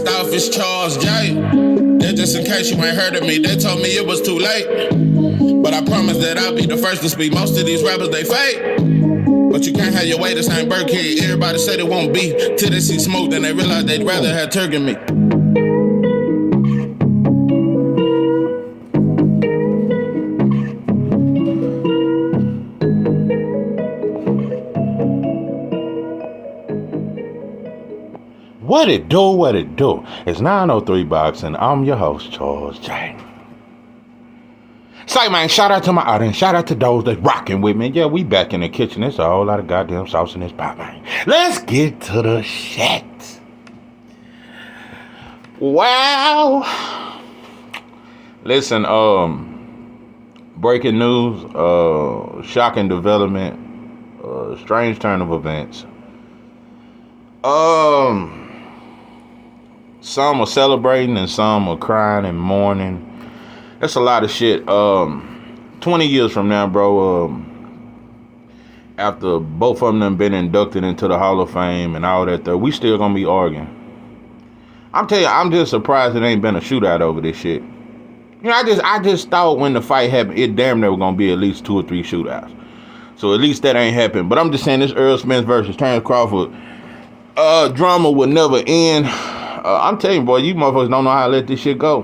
First off, it's Charles J. That just in case you ain't heard of me, they told me it was too late. But I promise that I'll be the first to speak. Most of these rappers, they fake. But you can't have your way, this ain't Burkhead. Everybody said it won't be till they see smoke, then they realize they'd rather have turkey meat. What it do, what it do? It's 903 Boxing. I'm your host, Charles J. Say, man, shout out to my audience. Shout out to those that's rocking with me. Yeah, we back in the kitchen. There's a whole lot of goddamn sauce in this pot, man. Let's get to the shit. Wow. Listen, breaking news, shocking development, strange turn of events. Some are celebrating and some are crying and mourning. That's a lot of shit. 20 years from now, bro, after both of them done been inducted into the Hall of Fame and all that, we still gonna be arguing. I'm telling you, I'm just surprised it ain't been a shootout over this shit. You know, I just thought when the fight happened, it damn near was gonna be at least 2 or 3 shootouts. So at least that ain't happened. But I'm just saying, this Errol Spence versus Terrence Crawford drama will never end. I'm telling you, boy, you motherfuckers don't know how to let this shit go.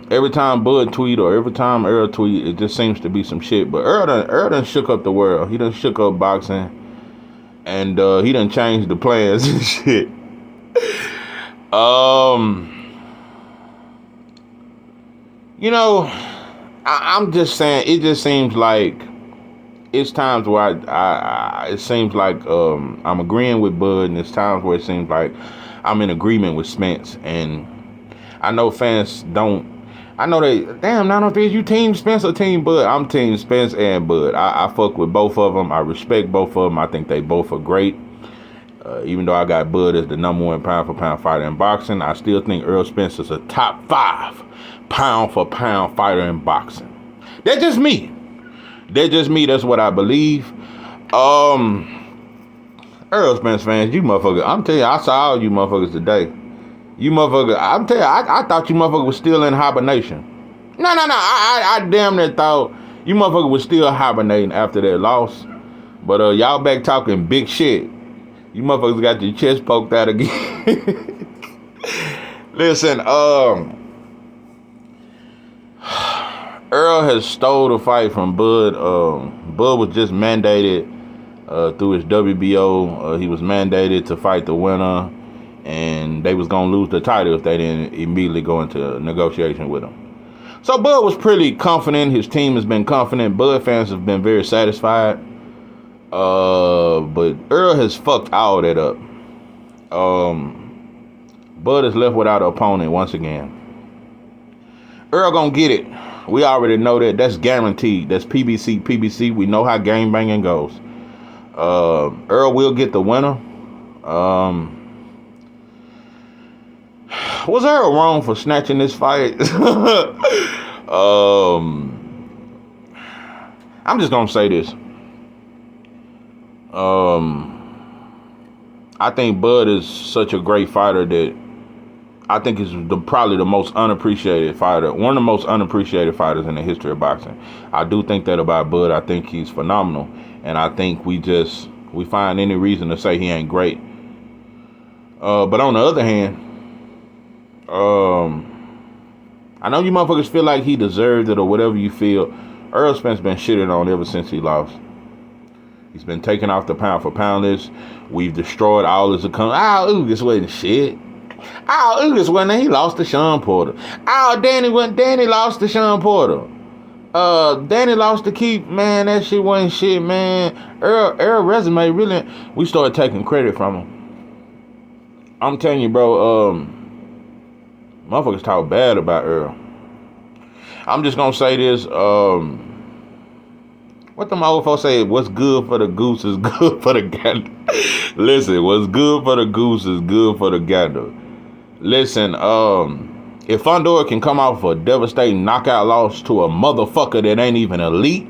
Every time Bud tweet or every time Errol tweet, it just seems to be some shit. But Errol done shook up the world. He done shook up boxing. And he done changed the plans and shit. You know, I'm just saying, it just seems like it's times where it seems like I'm agreeing with Bud, and it's times where it seems like I'm in agreement with Spence. And I know fans don't. I know they. Damn, 903, is you team Spence or team Bud? I'm team Spence and Bud. I fuck with both of them. I respect both of them. I think they both are great. Even though I got Bud as the #1 pound-for-pound fighter in boxing, I still think Errol Spence is a top 5 pound-for-pound fighter in boxing. That's just me. That's what I believe. Errol Spence fans, you motherfuckers, I'm telling you, I saw all you motherfuckers today. You motherfuckers, I'm telling you, I thought you motherfuckers was still in hibernation. No. I damn near thought you motherfuckers was still hibernating after that loss. But y'all back talking big shit. You motherfuckers got your chest poked out again. Listen, Errol has stole the fight from Bud. Bud was just mandated through his WBO. He was mandated to fight the winner, and they was gonna lose the title if they didn't immediately go into negotiation with him. So Bud was pretty confident. His team has been confident. Bud fans have been very satisfied. But Errol has fucked all that up. Bud is left without an opponent once again. Errol gonna get it. We already know that. That's guaranteed. That's PBC. We know how game banging goes. Errol will get the winner. Was Errol wrong for snatching this fight? I'm just gonna say this. I think Bud is such a great fighter that I think he's probably the most unappreciated fighter, one of the most unappreciated fighters in the history of boxing. I do think that about Bud. I think he's phenomenal, and I think we find any reason to say he ain't great. But on the other hand, I know you motherfuckers feel like he deserved it or whatever you feel. Errol Spence been shitted on ever since he lost. He's been taken off the pound-for-pound list. We've destroyed all his accounts. This wasn't shit. This wasn't. He lost to Sean Porter. Danny lost to Sean Porter. Danny lost to Keith. Man, that shit wasn't shit, man. Errol resume, really, we started taking credit from him. I'm telling you, bro, motherfuckers talk bad about Errol. I'm just gonna say this, what them old folks say, what's good for the goose is good for the gander. Listen, what's good for the goose is good for the gander. Listen, if Fundora can come out for a devastating knockout loss to a motherfucker that ain't even elite,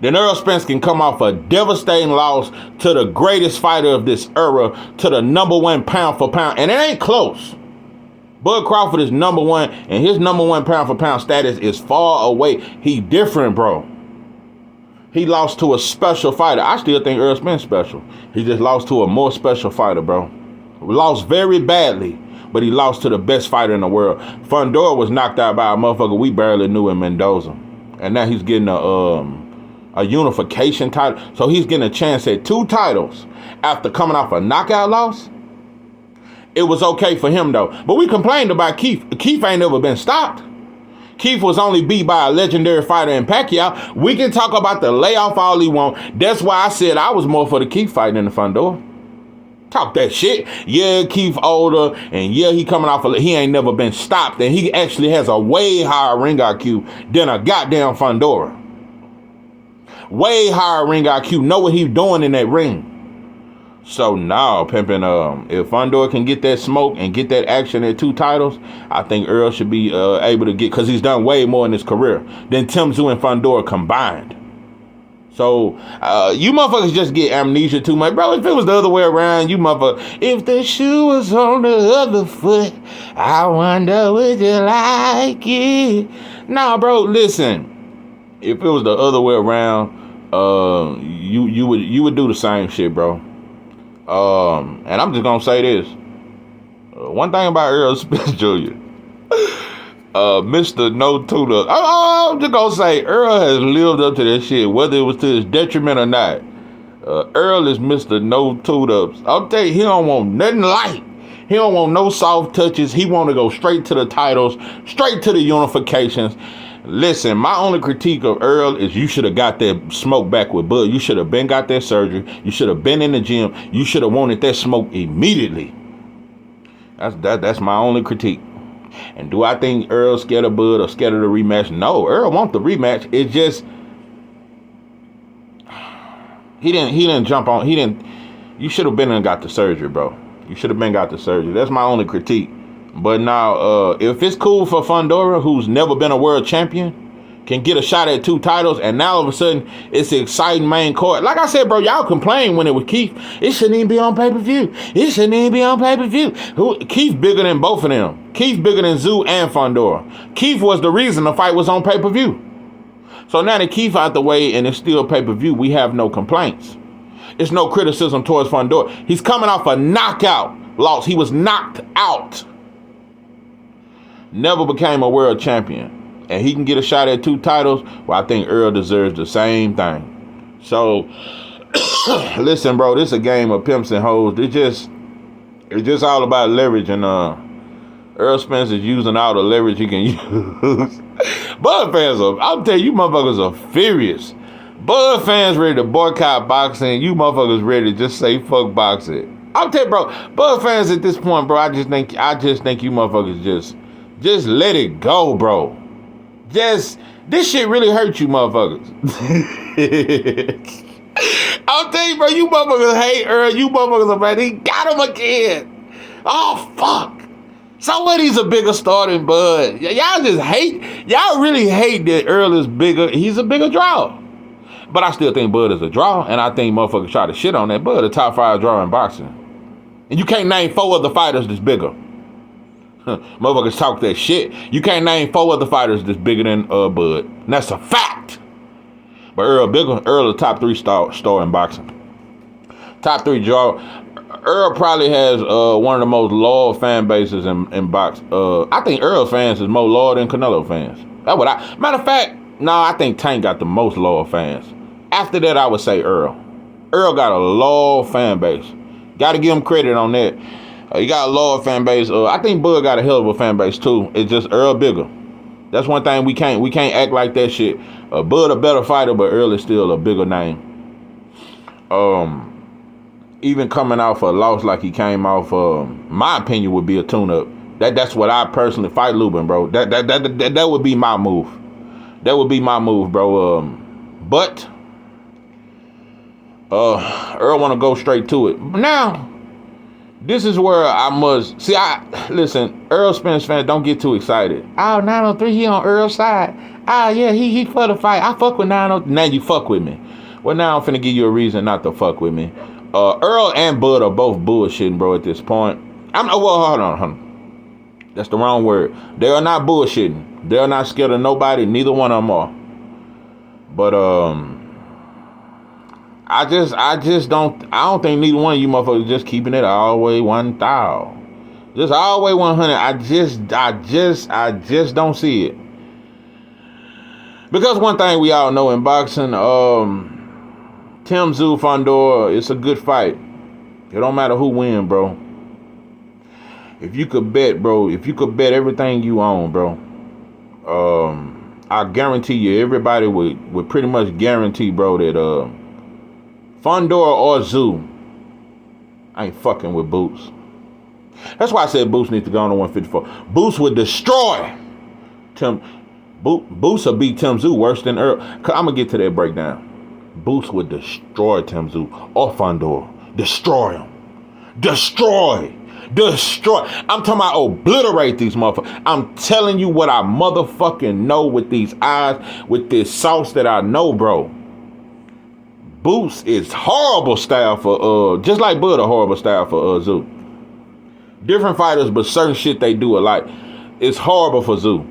then Errol Spence can come off a devastating loss to the greatest fighter of this era, to the #1 pound for pound. And it ain't close. Bud Crawford is #1, and his #1 pound for pound status is far away. He different, bro. He lost to a special fighter. I still think Errol Spence special. He just lost to a more special fighter, bro. Lost very badly, but he lost to the best fighter in the world. Fundora was knocked out by a motherfucker we barely knew in Mendoza. And now he's getting a unification title. So he's getting a chance at 2 titles after coming off a knockout loss. It was okay for him, though. But we complained about Keith. Keith ain't never been stopped. Keith was only beat by a legendary fighter in Pacquiao. We can talk about the layoff all he want. That's why I said I was more for the Keith fight than the Fundora. Talk that shit. Yeah, Keith older, and yeah, he coming off he ain't never been stopped, and he actually has a way higher ring IQ than a goddamn Fundora. Way higher ring IQ. Know what he's doing in that ring. So now, pimping, if Fundora can get that smoke and get that action at 2 titles, I think Errol should be able to get, because he's done way more in his career than Tszyu and Fundora combined. So, you motherfuckers just get amnesia too much. Bro, if it was the other way around, you motherfuckers, if the shoe was on the other foot, I wonder would you like it? Nah, bro, listen. If it was the other way around, you would do the same shit, bro. And I'm just gonna say this. One thing about Errol Spence Jr., Mr. No Tutor. I'm just gonna say Errol has lived up to that shit, whether it was to his detriment or not. Errol is Mr. No Tutor. I'll tell you, he don't want nothing light. He don't want no soft touches. He want to go straight to the titles, straight to the unifications. Listen, my only critique of Errol is you should have got that smoke back with Bud. You should have been got that surgery. You should have been in the gym. You should have wanted that smoke immediately. That's my only critique. And do I think Errol's scared of Bud or scared of the rematch? No, Errol wants the rematch. It's just he didn't jump on. You should have been and got the surgery, bro. You should have been got the surgery. That's my only critique. But now, if it's cool for Fundora, who's never been a world champion, can get a shot at 2 titles, and now all of a sudden it's an exciting main card. Like I said, bro, y'all complained when it was Keith. It shouldn't even be on pay-per-view. It shouldn't even be on pay-per-view. Keith bigger than both of them. Keith bigger than Tszyu and Fundora. Keith was the reason the fight was on pay-per-view. So now that Keith out the way and it's still pay-per-view, we have no complaints. It's no criticism towards Fundora. He's coming off a knockout loss. He was knocked out. Never became a world champion. And he can get a shot at 2 titles. Well, I think Errol deserves the same thing. So, listen, bro, this is a game of pimps and hoes. It's just all about leverage. And Errol Spence is using all the leverage he can use. Bud fans I'll tell you motherfuckers are furious. Bud fans ready to boycott boxing. You motherfuckers ready to just say fuck boxing. I'll tell you, bro, Bud fans at this point, bro, I just think you motherfuckers just let it go, bro. This shit really hurt you motherfuckers. I'll tell you, bro, you motherfuckers hate Errol. You motherfuckers are mad. He got him again. Oh, fuck. So what, he's a bigger star than Bud? Y'all just hate, y'all really hate that Errol is bigger. He's a bigger draw. But I still think Bud is a draw, and I think motherfuckers try to shit on that. Bud, a top 5 draw in boxing. And you can't name 4 other fighters that's bigger. Motherfuckers talk that shit. You can't name 4 other fighters that's bigger than Bud. And that's a fact. But Errol bigger. Errol a top 3 star in boxing. Top 3 draw. Errol probably has one of the most loyal fan bases in box. I think Errol fans is more loyal than Canelo fans. That's what matter of fact, no, I think Tank got the most loyal fans. After that, I would say Errol. Errol got a loyal fan base. Got to give him credit on that. He got a loyal fan base. I think Bud got a hell of a fan base too. It's just Errol bigger. That's one thing we can't act like that shit. Bud a better fighter, but Errol is still a bigger name. Even coming off a loss like he came off, my opinion would be a tune-up. That's what I personally fight Lubin, bro. That would be my move. That would be my move, bro. But Errol want to go straight to it now. This is where I must see. Listen, Errol Spence fans, don't get too excited. Oh, 903, he on Earl's side. Ah, yeah, he for the fight. I fuck with 903. Now you fuck with me. Well, now I'm finna give you a reason not to fuck with me. Errol and Bud are both bullshitting, bro. At this point, hold on. That's the wrong word. They are not bullshitting. They are not scared of nobody. Neither one of them are. But I don't think neither one of you motherfuckers just keeping it all the way 1,000. Just all the way 100. I just don't see it. Because one thing we all know in boxing, Tszyu Fundora, it's a good fight. It don't matter who win, bro. If you could bet, bro, everything you own, bro, I guarantee you, everybody would pretty much guarantee, bro, that Fundora or Tszyu ain't fucking with Boots. That's why I said Boots needs to go on to 154. Boots would destroy Tim. Boots will beat Tszyu worse than Errol. I'm gonna get to that breakdown. Boots would destroy Tszyu or Fundora. Destroy him. Destroy. I'm talking about obliterate these motherfuckers. I'm telling you what I motherfucking know with these eyes, with this sauce that I know, bro. Boots is horrible style for just like Bud a horrible style for Tszyu. Different fighters, but certain shit they do alike. It's horrible for Tszyu.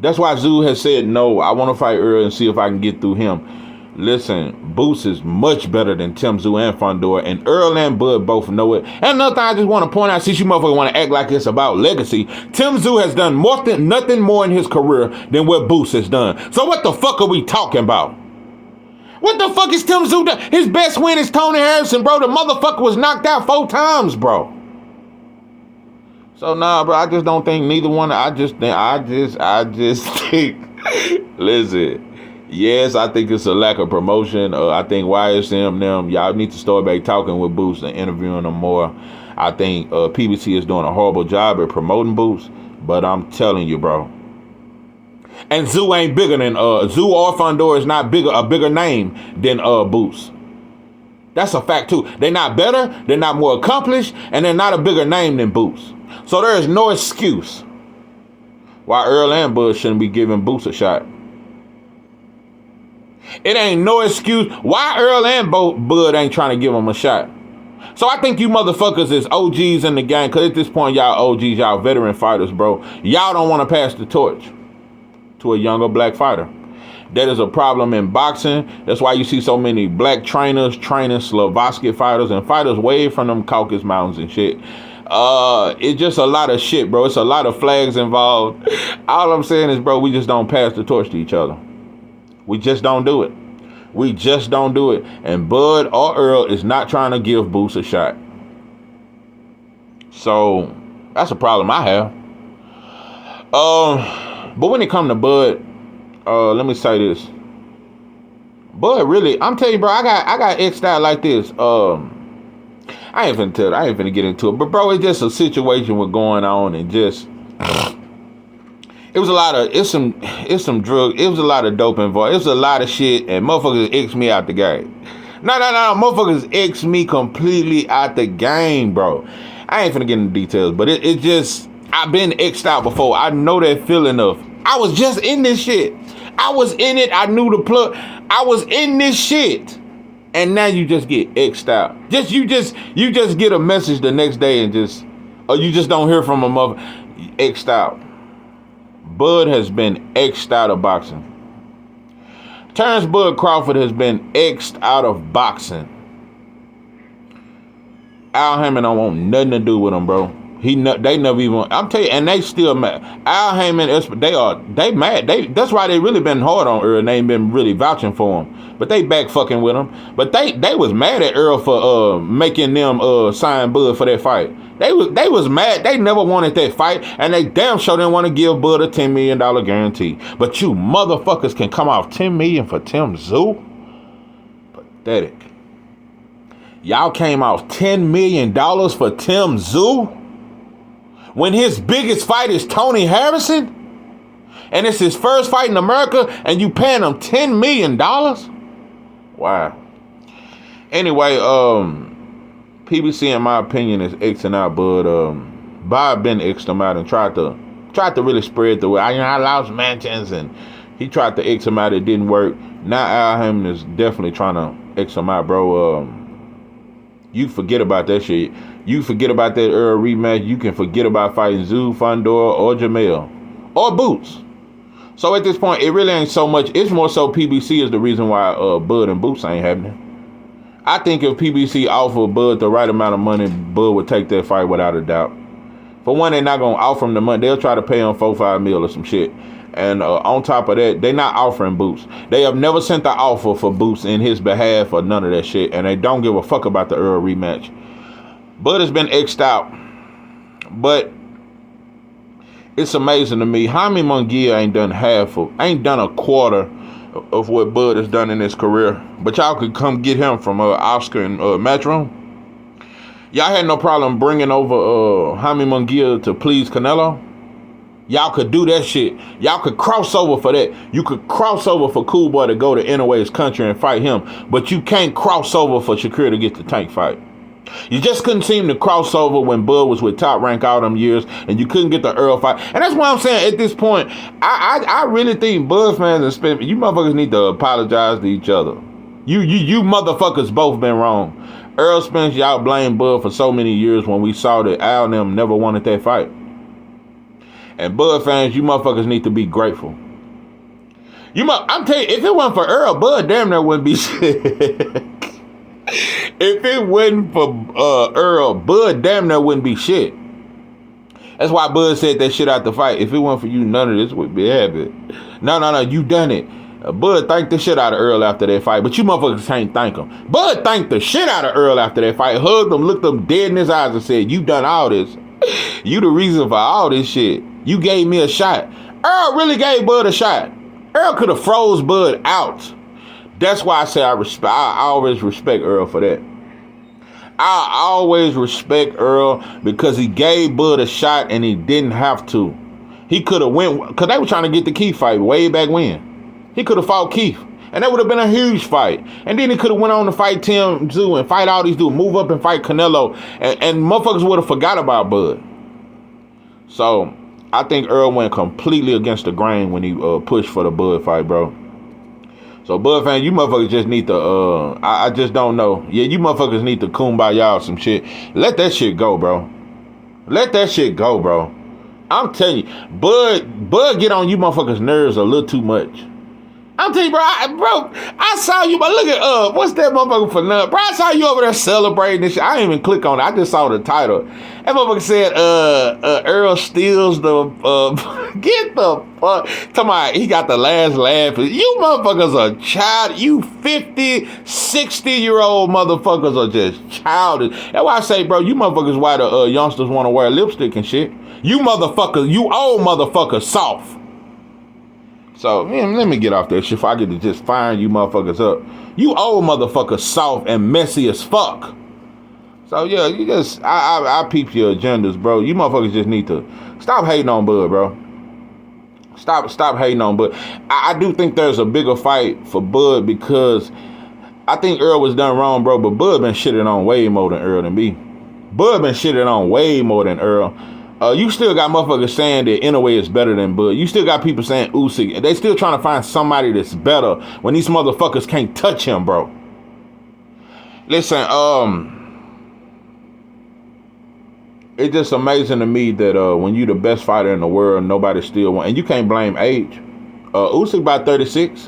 That's why Tszyu has said no. I want to fight Errol and see if I can get through him. Listen, Boots is much better than Tszyu and Fundora, and Errol and Bud both know it. And another thing I just want to point out, since you motherfuckers want to act like it's about legacy, Tszyu has done nothing more in his career than what Boots has done. So what the fuck are we talking about? What the fuck is Tszyu done? His best win is Tony Harrison, bro. The motherfucker was knocked out 4 times, bro. So nah, bro, I just don't think neither one. I just think. Listen. Yes, I think it's a lack of promotion. I think YSM them, y'all need to start back talking with Boots and interviewing them more. I think PBC is doing a horrible job at promoting Boots, but I'm telling you, bro. And Tszyu ain't bigger than Tszyu or Fundora is not a bigger name than Boots. That's a fact too. They're not better, they're not more accomplished, and they're not a bigger name than Boots. So there is no excuse why Errol and Bud shouldn't be giving Boots a shot. It ain't no excuse why Errol and Bud ain't trying to give him a shot. So I think you motherfuckers is OGs in the game, because at this point, y'all OGs, y'all veteran fighters, bro. Y'all don't want to pass the torch to a younger black fighter. That is a problem in boxing. That's why you see so many black trainers training Slovakian fighters and fighters way from them Caucasus Mountains and shit. It's just a lot of shit, bro. It's a lot of flags involved. All I'm saying is, bro, we just don't pass the torch to each other. We just don't do it. We just don't do it. And Bud or Errol is not trying to give Boots a shot. So that's a problem I have. But when it comes to Bud, let me say this. Bud really, I'm telling you, bro, I got X'd out like this. I ain't finna get into it. But bro, it's just a situation with going on and just it was a lot of it's some drug, it was a lot of dope involved. It was a lot of shit, and motherfuckers X me out the game. No, motherfuckers X me completely out the game, bro. I ain't finna get into details, but it just, I've been X'd out before. I know that feeling of, I was just in this shit. I was in it. I knew the plug. I was in this shit. And now you just get X'd out. You just get a message the next day and or you just don't hear from a mother. X'd out. Bud has been X'd out of boxing. Terrence Bud Crawford has been X'd out of boxing. Al Haymon don't want nothing to do with him, bro. They never even. I'm telling you, and they still mad. Al Haymon, they mad. That's why they really been hard on Errol. And they ain't been really vouching for him. But they back fucking with him. But they was mad at Errol for making them sign Bud for that fight. They was mad. They never wanted that fight, and they damn sure didn't want to give Bud a $10 million guarantee. But you motherfuckers can come off $10 million for Tszyu? Pathetic. Y'all came off $10 million for Tszyu? When his biggest fight is Tony Harrison, and it's his first fight in America, and you paying him $10 million? Wow. Anyway, PBC, in my opinion, is Xing out Bud. Bob been X'd him out and tried to really spread the way. I lost mentions and he tried to X him out. It didn't work. Now Al Hammond is definitely trying to X him out, bro. You forget about that shit. You forget about that Errol rematch. You can forget about fighting Tszyu, Fundora, or Jamel, or Boots. So at this point, it really ain't so much. It's more so PBC is the reason why Bud and Boots ain't happening. I think if PBC offered Bud the right amount of money, Bud would take that fight without a doubt. For one, they're not going to offer him the money. They'll try to pay him $4-5 million or some shit. And on top of that, they're not offering Boots. They have never sent the offer for Boots in his behalf or none of that shit. And they don't give a fuck about the Errol rematch. Bud has been X'd out. But it's amazing to me. Jaime Munguia ain't done a quarter of what Bud has done in his career. But y'all could come get him from Oscar and Matchroom. Y'all had no problem bringing over Jaime Munguia to please Canelo. Y'all could do that shit. Y'all could cross over for that. You could cross over for Cool Boy to go to Inouye's country and fight him. But you can't cross over for Shakur to get the Tank fight. You just couldn't seem to cross over when Bud was with Top Rank all them years, and you couldn't get the Errol fight. And that's why I'm saying at this point, I really think Bud fans and Spence, you motherfuckers need to apologize to each other. You motherfuckers both been wrong. Errol, Spence, y'all blame Bud for so many years when we saw that Al and them never wanted that fight. And Bud fans, you motherfuckers need to be grateful. I'm telling you, if it wasn't for Errol, Bud damn near wouldn't be shit. If it wasn't for Errol, Bud damn near wouldn't be shit. That's why Bud said that shit out the fight. If it wasn't for you, none of this would be happening. No, you done it. Bud thanked the shit out of Errol after that fight, but you motherfuckers can't thank him. Bud thanked the shit out of Errol after that fight, hugged him, looked him dead in his eyes and said, you done all this. You the reason for all this shit. You gave me a shot. Errol really gave Bud a shot. Errol could have froze Bud out. That's why I say I always respect Errol for that. I always respect Errol because he gave Bud a shot and he didn't have to. He could have went, because they were trying to get the Keith fight way back when. He could have fought Keith, and that would have been a huge fight. And then he could have went on to fight Tszyu and fight all these dudes, move up and fight Canelo, and motherfuckers would have forgot about Bud. So I think Errol went completely against the grain when he pushed for the Bud fight, bro. So Bud fans, you motherfuckers just need to, I just don't know. Yeah, you motherfuckers need to kumbaya or some shit. Let that shit go, bro. Let that shit go, bro. I'm telling you, Bud get on you motherfuckers' nerves a little too much. I'm telling you, bro, I saw you, but look at, what's that motherfucker for nothing? Bro, I saw you over there celebrating this shit. I didn't even click on it. I just saw the title. That motherfucker said, Errol steals the, get the fuck. Talking about, he got the last laugh. You motherfuckers are child. You 50, 60-year-old motherfuckers are just childish. That's why I say, bro, you motherfuckers why the youngsters want to wear lipstick and shit. You motherfuckers, you old motherfuckers soft. So, man, let me get off that shit if I get to just fire you motherfuckers up. You old motherfuckers soft and messy as fuck. So, yeah, you just, I peep your agendas, bro. You motherfuckers just need to stop hating on Bud, bro. Stop hating on Bud. I do think there's a bigger fight for Bud because I think Errol was done wrong, bro, but Bud been shitting on way more than Errol than me. Bud been shitting on way more than Errol. You still got motherfuckers saying that Inoue is better than Bud. You still got people saying Usyk. They still trying to find somebody that's better when these motherfuckers can't touch him, bro. Listen, it's just amazing to me that when you the best fighter in the world, nobody still won. And you can't blame age. Usyk about 36.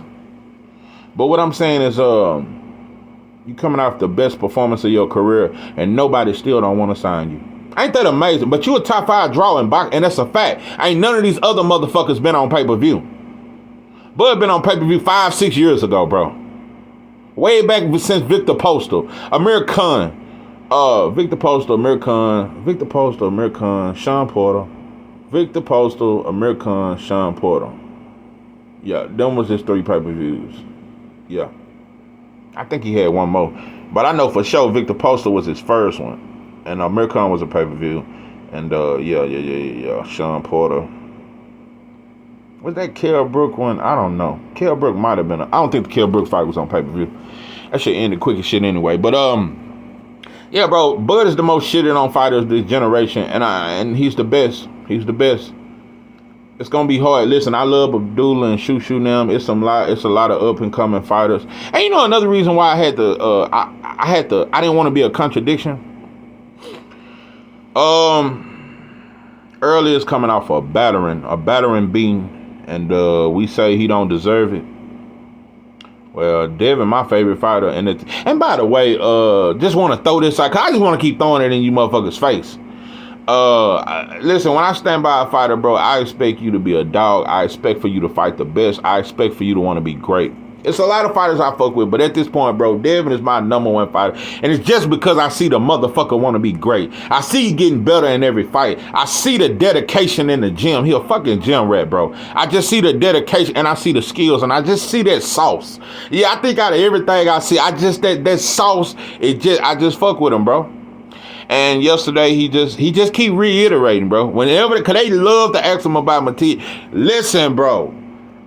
But what I'm saying is, you coming off the best performance of your career, and nobody still don't want to sign you. Ain't that amazing? But you a top 5 draw in boxing, and that's a fact. Ain't none of these other motherfuckers been on pay-per-view. Bud been on pay-per-view 5-6 years ago, bro. Way back since Victor Postal, Amir Khan, Victor Postal, Amir Khan, Victor Postal, Amir Khan, Sean Porter, Victor Postal, Amir Khan, Sean Porter. Yeah, them was his 3 pay-per-views. Yeah. I think he had one more. But I know for sure Victor Postal was his first one. And Amir Khan was a pay-per-view. And, yeah. Sean Porter. Was that Kell Brook one? I don't know. Kell Brook might have been. I don't think the Kell Brook fight was on pay-per-view. That shit ended quick as shit anyway. But, Yeah, bro. Bud is the most shitted on fighter of this generation, and he's the best. He's the best. It's gonna be hard. Listen, I love Abdullah and Shushu them. It's a lot of up and coming fighters. And you know another reason why I didn't want to be a contradiction. Early is coming off a battering beating, and we say he don't deserve it. Well, Devin, my favorite fighter, and by the way, just want to throw this out, 'cause I just want to keep throwing it in you motherfuckers' face. Listen, when I stand by a fighter, bro, I expect you to be a dog. I expect for you to fight the best. I expect for you to want to be great. It's a lot of fighters I fuck with, but at this point, bro, Devin is my number one fighter. And it's just because I see the motherfucker want to be great. I see he getting better in every fight. I see the dedication in the gym. He a fucking gym rat, bro. I just see the dedication and I see the skills and I just see that sauce. Yeah, I think out of everything I see, I just, that sauce, I just fuck with him, bro. And yesterday, he just keep reiterating, bro. Whenever, because they love to ask him about Matias. Listen, bro.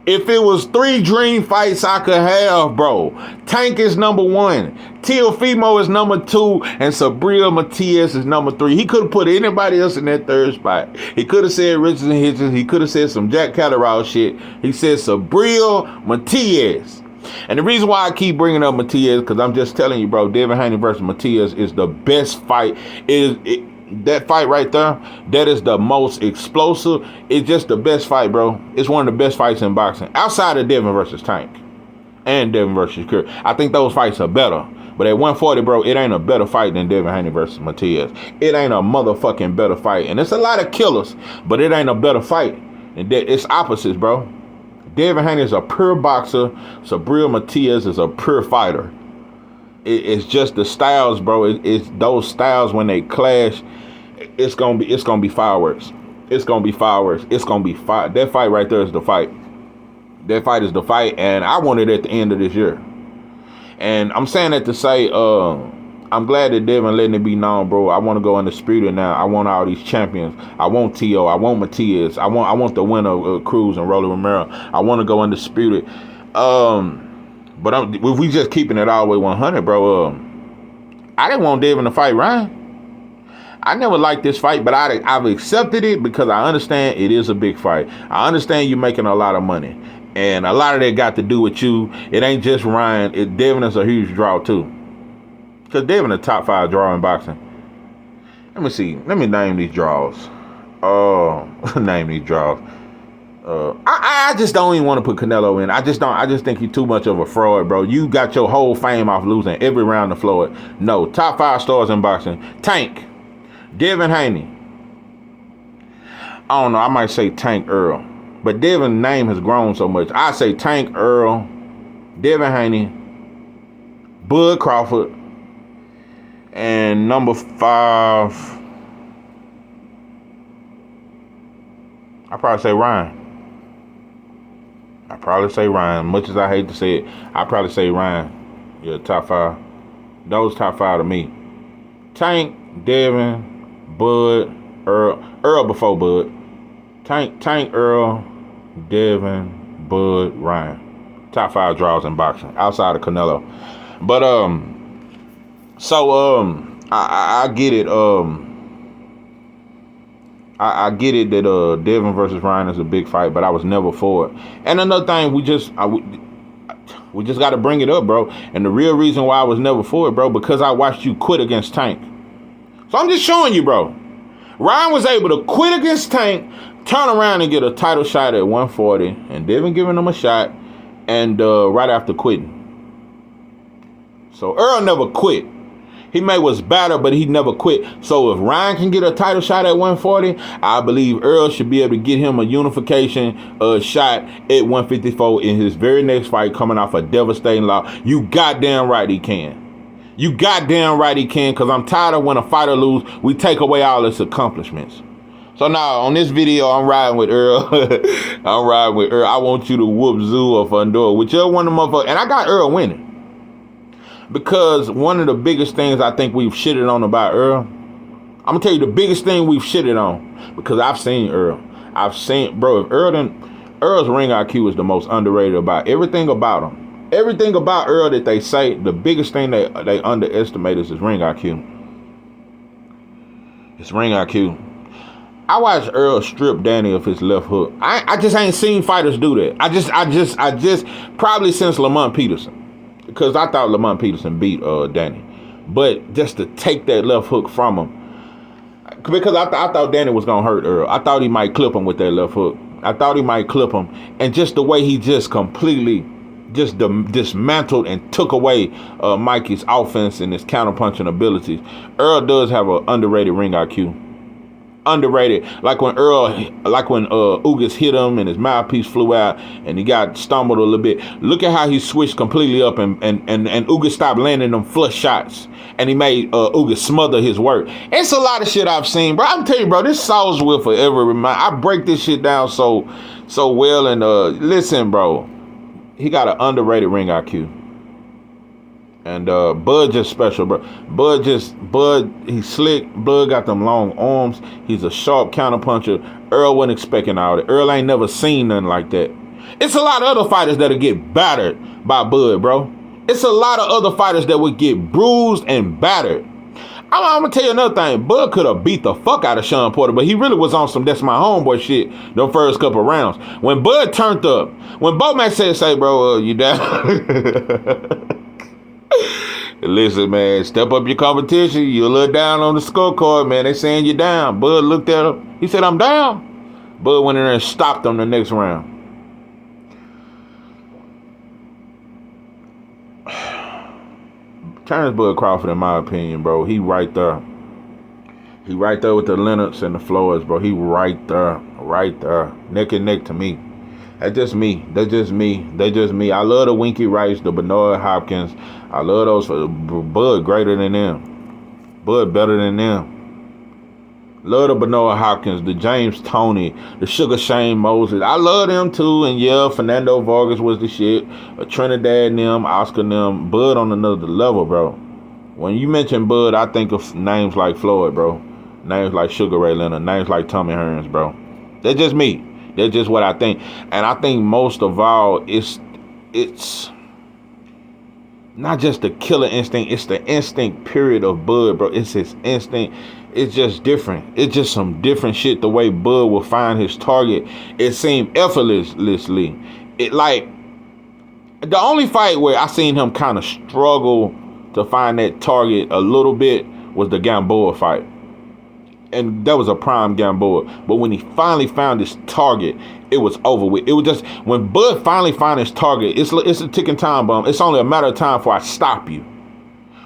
If it was 3 dream fights I could have, bro, Tank is number 1, Teofimo is number 2, and Sabril Matias is number 3. He could have put anybody else in that 3rd spot. He could have said Richardson Hitchens. He could have said some Jack Catterall shit. He said Sabril Matias. And the reason why I keep bringing up Matias, because I'm just telling you, bro, Devin Haney versus Matias is the best fight. That fight right there, that is the most explosive. It's just the best fight, bro. It's one of the best fights in boxing. Outside of Devin versus Tank and Devin versus Shakur. I think those fights are better. But at 140, bro, it ain't a better fight than Devin Haney versus Matias. It ain't a motherfucking better fight. And it's a lot of killers, but it ain't a better fight. And it's opposites, bro. Devin Haney is a pure boxer. Sabril Matias is a pure fighter. It's just the styles, bro. It's those styles when they clash. It's gonna be fireworks. It's gonna be fireworks. It's gonna be fire. That fight right there is the fight. That fight is the fight, and I want it at the end of this year. And I'm saying that to say, I'm glad that Devin letting it be known, bro. I want to go undisputed now. I want all these champions. I want Tszyu. I want Matias. I want the winner of Cruz and Rolly Romero. I want to go undisputed. But if we just keeping it all the way 100, bro, I didn't want Devin to fight Ryan. I never liked this fight, but I've accepted it because I understand it is a big fight. I understand you're making a lot of money. And a lot of that got to do with you. It ain't just Ryan. Devin is a huge draw, too. Because Devin a top 5 draw in boxing. Let me see. Let me name these draws. Name these draws. I just don't even want to put Canelo in. I just think he's too much of a fraud, bro. You got your whole fame off losing every round to Floyd. No, top 5 stars in boxing. Tank, Devin Haney. I don't know, I might say Tank Errol. But Devin's name has grown so much. I say Tank Errol, Devin Haney, Bud Crawford, and number 5, I'd probably say Ryan. Much as I hate to say it, I'd probably say Ryan. Yeah, top 5. Those top 5 to me. Tank, Devin, Bud, Errol before Bud. Tank, Errol, Devin, Bud, Ryan. Top 5 draws in boxing outside of Canelo. But I get it. I get it that Devin versus Ryan is a big fight, but I was never for it. And another thing, we just got to bring it up, bro. And the real reason why I was never for it, bro, because I watched you quit against Tank. So I'm just showing you, bro. Ryan was able to quit against Tank, turn around and get a title shot at 140, and Devin giving him a shot, and right after quitting. So Errol never quit. He was better, but he never quit. So if Ryan can get a title shot at 140, I believe Errol should be able to get him a unification shot at 154 in his very next fight, coming off a devastating loss. You goddamn right he can. You goddamn right he can, because I'm tired of when a fighter lose, we take away all his accomplishments. So now, on this video, I'm riding with Errol. I want you to whoop Tszyu or Fundora, whichever one of them motherfuckers. And I got Errol winning. Because one of the biggest things I think we've shitted on about Errol, I'm going to tell you the biggest thing we've shitted on, because I've seen Errol. Bro, if Errol's ring IQ is the most underrated about everything about him. Everything about Errol that they say, the biggest thing they underestimate is his ring IQ. His ring IQ. I watched Errol strip Danny of his left hook. I just ain't seen fighters do that. I just probably since Lamont Peterson, because I thought Lamont Peterson beat Danny, but just to take that left hook from him, because I thought Danny was gonna hurt Errol. I thought he might clip him with that left hook. I thought he might clip him, and just the way he just completely just dismantled and took away Mikey's offense and his counterpunching abilities. Errol does have an underrated ring IQ. Underrated, like when Ugas hit him and his mouthpiece flew out and he got stumbled a little bit. Look at how he switched completely up and Ugas stopped landing them flush shots and he made Ugas smother his work. It's a lot of shit I've seen, bro. I'm telling you, bro, this sauce will forever remind. I break this shit down so well. And listen, bro, he got an underrated ring IQ. And Bud just special, bro. Bud, he's slick. Bud got them long arms. He's a sharp counterpuncher. Errol wasn't expecting all that. Errol ain't never seen nothing like that. It's a lot of other fighters that'll get battered by Bud, bro. It's a lot of other fighters that would get bruised and battered. I'm gonna tell you another thing. Bud could have beat the fuck out of Sean Porter, but he really was on some that's my homeboy shit the first couple rounds. When Bud turned up, when Bomac said, say, bro, you down? Listen, man, step up your competition. You're a little down on the scorecard, man. They saying you're down. Bud looked at him. He said, I'm down. Bud went in there and stopped him the next round. Turns Bud Crawford, in my opinion, bro. He right there. He right there with the Lennox and the Floyds, bro. He right there. Right there. Neck and neck to me. That's just me. That's just me. That's just me. I love the Winky Wrights, the Bernard Hopkins. I love those. Bud greater than them. Bud better than them. Love the Bernard Hopkins, the James Toney, the Sugar Shane Moses. I love them too. And yeah, Fernando Vargas was the shit. Trinidad and them, Oscar and them. Bud on another level, bro. When you mention Bud, I think of names like Floyd, bro. Names like Sugar Ray Leonard. Names like Tommy Hearns, bro. That's just me. That's just what I think. And I think most of all, it's not just the killer instinct. It's the instinct period of Bud, bro. It's his instinct. It's just different. It's just some different shit. The way Bud will find his target, it seemed effortlessly. It like the only fight where I seen him kind of struggle to find that target a little bit was the Gamboa fight. And that was a prime Gamboa. But when he finally found his target, it was over with. It was just, when Bud finally found his target, it's a ticking time bomb. It's only a matter of time before I stop you.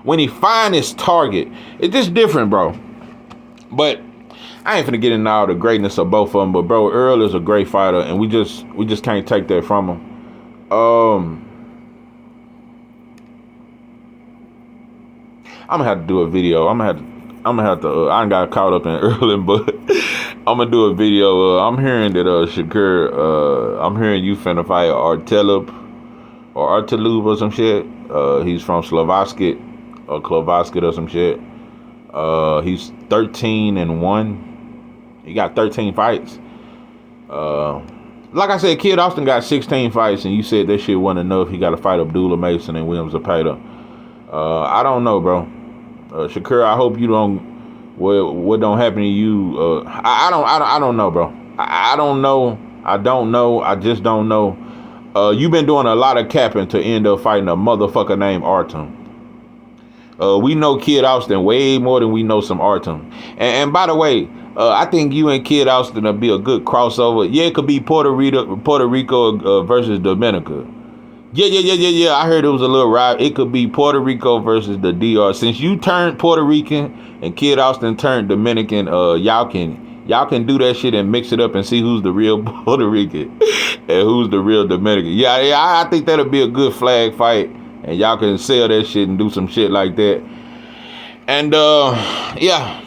When he find his target, it's just different, bro. But I ain't finna get into all the greatness of both of them. But bro, Errol is a great fighter, and we just can't take that from him. I'm gonna have to do a video. I'm gonna have to. I ain't got caught up in Errol, but I'm gonna do a video. I'm hearing that Shakur. I'm hearing you finna fight Artelub or some shit. He's from Slovakia or some shit. He's 13-1. He got 13 fights. Like I said, Kid Austin got 16 fights, and you said that shit wasn't enough. He got to fight Abdullah Mason and William Zepeda. I don't know, bro. Shakur, I hope you don't. What don't happen to you? I don't know, bro. I don't know. I don't know. I just don't know. You've been doing a lot of capping to end up fighting a motherfucker named Artem. We know Kid Austin way more than we know some Artem. And by the way, I think you and Kid Austin will be a good crossover. Yeah, it could be Puerto Rico versus Dominica. Yeah. I heard it was a little ride. It could be Puerto Rico versus the DR. Since you turned Puerto Rican and Kid Austin turned Dominican, y'all can do that shit and mix it up and see who's the real Puerto Rican and who's the real Dominican. Yeah, I think that'll be a good flag fight, and y'all can sell that shit and do some shit like that. And yeah,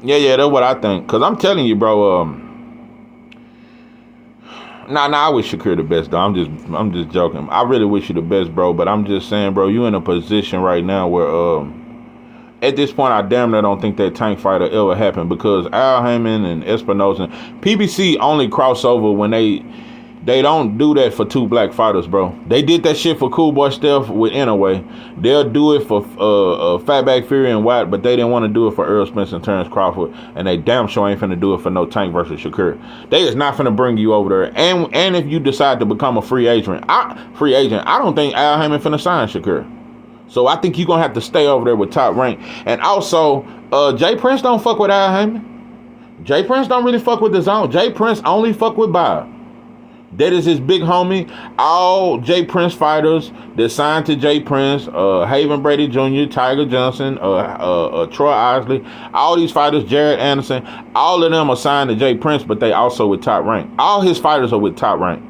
that's what I think. Cause I'm telling you, bro. Nah, I wish Shakur the best, though. I'm just joking. I really wish you the best, bro. But I'm just saying, bro, you in a position right now where, at this point, I damn near don't think that tank fight will ever happen, because Al Haymon and Espinosa, PBC only cross over when they They don't do that for two black fighters, bro. They did that shit for Cool Boy Steph with Inouye. They'll do it for Fatback Fury and White, but they didn't want to do it for Errol Spence and Terrence Crawford, and they damn sure ain't finna do it for no Tank versus Shakur. They is not finna bring you over there. And if you decide to become a free agent, I don't think Al Haymon finna sign Shakur. So I think you're gonna have to stay over there with Top Rank. And also, Jay Prince don't fuck with Al Haymon. Jay Prince don't really fuck with the zone. Jay Prince only fuck with Bob. That is his big homie. All Jay Prince fighters that signed to Jay Prince, Haven Brady Jr., Tiger Johnson, Troy Isley, all these fighters, Jaron Ennis, all of them are signed to Jay Prince, but they also with Top Rank. All his fighters are with Top Rank.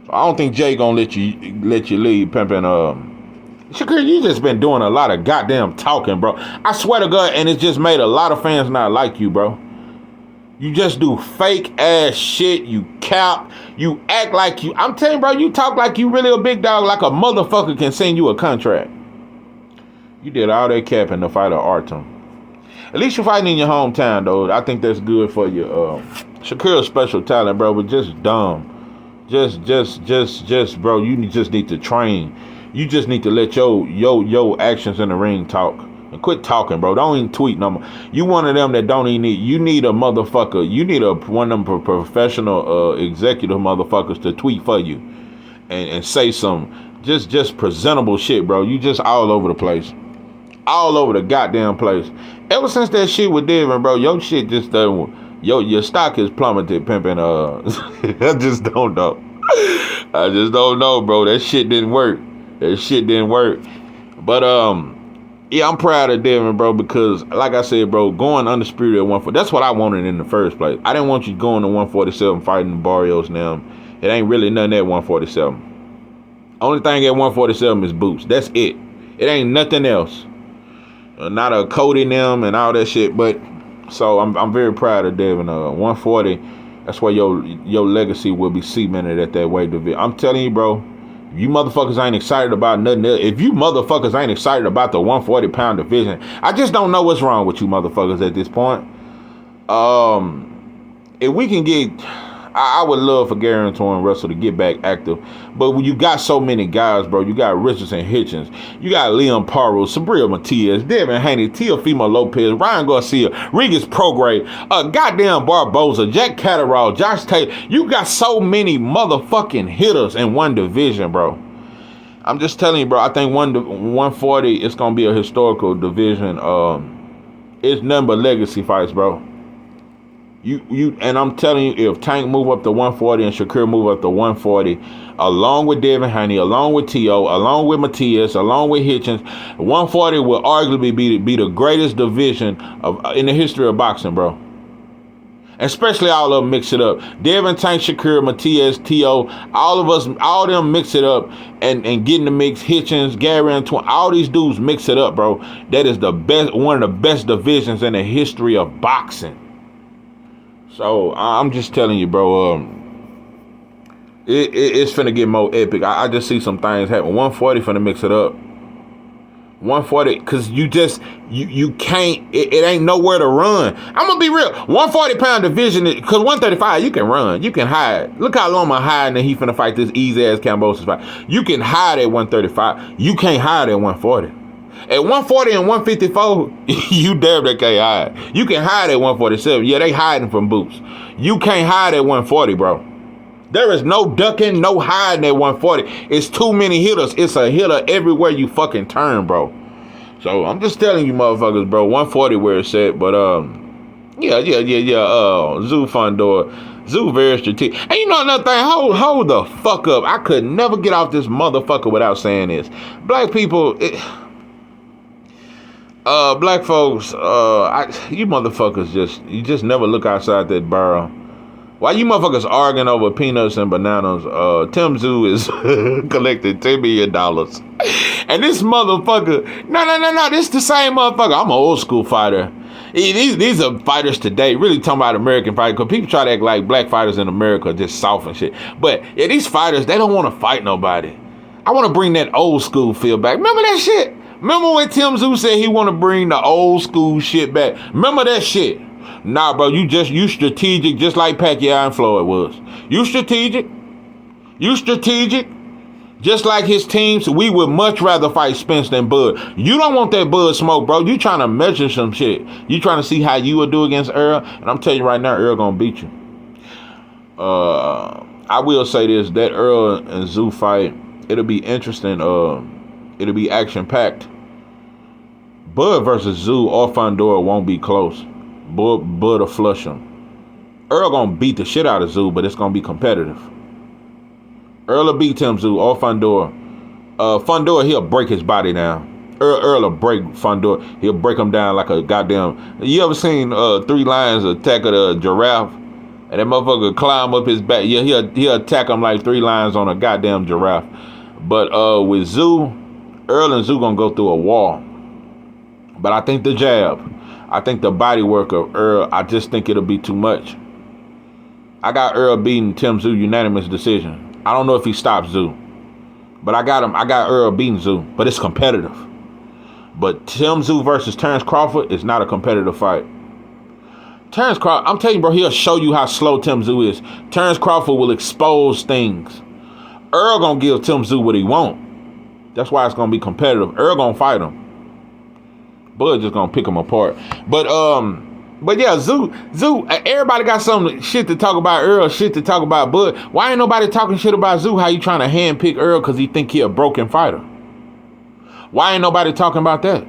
So I don't think Jay gonna let you leave pimping. Shakur, you just been doing a lot of goddamn talking, bro. I swear to God, and it just made a lot of fans not like you, bro. You just do fake ass shit. You cap. You act like you. I'm telling you, bro, you talk like you really a big dog, like a motherfucker can send you a contract. You did all that capping to fight Artem. At least you're fighting in your hometown, though. I think that's good for you. Shakur's special talent, bro, but just dumb. Just, bro, you just need to train. You just need to let your actions in the ring talk. And quit talking, bro. Don't even tweet no more. You one of them that don't even need. You need a motherfucker. You need one of them professional executive motherfuckers to tweet for you, and say some just presentable shit, bro. You just all over the place, all over the goddamn place. Ever since that shit with Devin, bro, your shit just your stock is plummeted, pimping. I just don't know. I just don't know, bro. That shit didn't work. But yeah, I'm proud of Devin, bro, because like I said, bro, going undisputed at 140, that's what I wanted in the first place. I didn't want you going to 147 fighting Barrios now. It ain't really nothing at 147. Only thing at 147 is boots. That's it. It ain't nothing else. Not a Cody them and all that shit. But so I'm very proud of Devin. 140, that's where your legacy will be cemented at that weight division. I'm telling you, bro. You motherfuckers ain't excited about nothing else. If you motherfuckers ain't excited about the 140-pound division, I just don't know what's wrong with you motherfuckers at this point. If we can get, I would love for Gary and Russell to get back active. But when you got so many guys, bro, you got Richardson Hitchens, you got Liam Paro, Sabrina Matias, Devin Haney, Teofimo Lopez, Ryan Garcia, Regis Prograde, goddamn Barboza, Jack Catterall, Josh Taylor. You got so many motherfucking hitters in one division, bro. I'm just telling you, bro, I think 140 is going to be a historical division. It's nothing but legacy fights, bro. And I'm telling you, if Tank move up to 140 and Shakur move up to 140, along with Devin Haney, along with Tszyu, along with Matias, along with Hitchens, 140 will arguably be the greatest division in the history of boxing, bro. Especially all of them mix it up. Devin, Tank, Shakur, Matias, Tszyu, all them mix it up and get in the mix. Hitchens, Gary Antoine, all these dudes mix it up, bro. That is one of the best divisions in the history of boxing. So I'm just telling you, bro. It's finna get more epic. I just see some things happen. 140 finna mix it up. 140, cause you can't. It ain't nowhere to run. I'm gonna be real. 140-pound division, cause 135 you can run, you can hide. Look how long I'm hiding, and he finna fight this easy ass Cambosis fight. You can hide at 135. You can't hide at 140. At 140 and 154, you damn near can't hide. You can hide at 147. Yeah, they hiding from boots. You can't hide at 140, bro. There is no ducking, no hiding at 140. It's too many hitters. It's a hitter everywhere you fucking turn, bro. So I'm just telling you motherfuckers, bro, 140 where it's at. But yeah. Tszyu Fundora. Tszyu very strategic. And you know another thing, hold the fuck up. I could never get off this motherfucker without saying this. Black people, black folks, you motherfuckers just never look outside that barrel. Why you motherfuckers arguing over peanuts and bananas? Tszyu is collecting $10 million. And this motherfucker, no, this the same motherfucker. I'm an old school fighter. These are fighters today, really talking about American fighters, because people try to act like black fighters in America are just soft and shit. But yeah, these fighters, they don't want to fight nobody. I want to bring that old school feel back. Remember that shit? Remember when Tszyu said he want to bring the old school shit back? Remember that shit? Nah, bro, you strategic, just like Pacquiao and Floyd was. You strategic. You strategic. Just like his teams, we would much rather fight Spence than Bud. You don't want that Bud smoke, bro. You trying to measure some shit. You trying to see how you would do against Errol. And I'm telling you right now, Errol gonna beat you. I will say this, that Errol and Tszyu fight, it'll be interesting. It'll be action-packed. Bud versus Tszyu or Fundora won't be close. Bud will flush him. Errol gonna beat the shit out of Tszyu, but it's gonna be competitive. Errol will beat Tszyu or Fundora. Fundora, he'll break his body down. Errol will break Fundora. He'll break him down like a goddamn... You ever seen 3 lions attack a giraffe? And that motherfucker climb up his back. Yeah, he'll attack him like 3 lions on a goddamn giraffe. But with Tszyu, Errol and Tszyu gonna go through a wall. But I think the jab, I think the body work of Errol, I just think it'll be too much. I got Errol beating Tszyu unanimous decision. I don't know if he stops Tszyu, but I got Errol beating Tszyu, but it's competitive. But Tszyu versus Terrence Crawford is not a competitive fight. Terrence Crawford, I'm telling you, bro, he'll show you how slow Tszyu is. Terrence Crawford will expose things. Errol gonna give Tszyu what he want. That's why it's gonna be competitive. Errol gonna fight him. Bud just gonna pick him apart. But yeah, Tszyu, everybody got some shit to talk about Errol, shit to talk about Bud. Why ain't nobody talking shit about Tszyu? How you trying to handpick Errol because he think he a broken fighter? Why ain't nobody talking about that?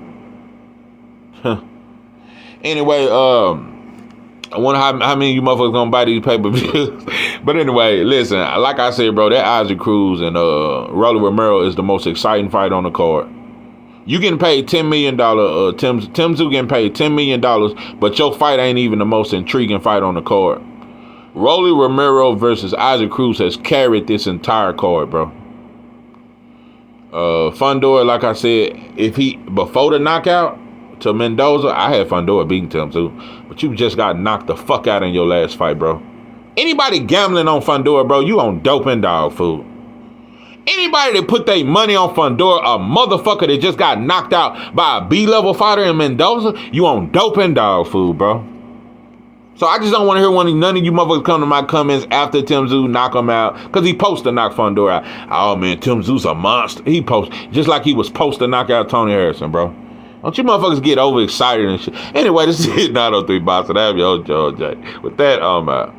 Anyway, I wonder how many of you motherfuckers gonna buy these pay-per-views. But anyway, listen, like I said, bro, that Isaac Cruz and Rolly Romero is the most exciting fight on the card. You getting paid $10 million, Tszyu getting paid $10 million, but your fight ain't even the most intriguing fight on the card. Rolly Romero versus Isaac Cruz has carried this entire card, bro. Fundora, like I said, before the knockout to Mendoza, I had Fundora beating Tszyu, but you just got knocked the fuck out in your last fight, bro. Anybody gambling on Fundora, bro, you on dope and dog food. Anybody that put their money on Fundora, a motherfucker that just got knocked out by a B-level fighter in Mendoza, you on dope and dog food, bro. So I just don't want to hear none of you motherfuckers come to my comments after Tszyu knock him out, because he supposed to knock Fundora out. Oh, man, Tszyu's a monster. He post just like he was supposed to knock out Tony Harrison, bro. Don't you motherfuckers get overexcited and shit. Anyway, this is 903 Box, and I have your host, Joe J. With that, I'm out.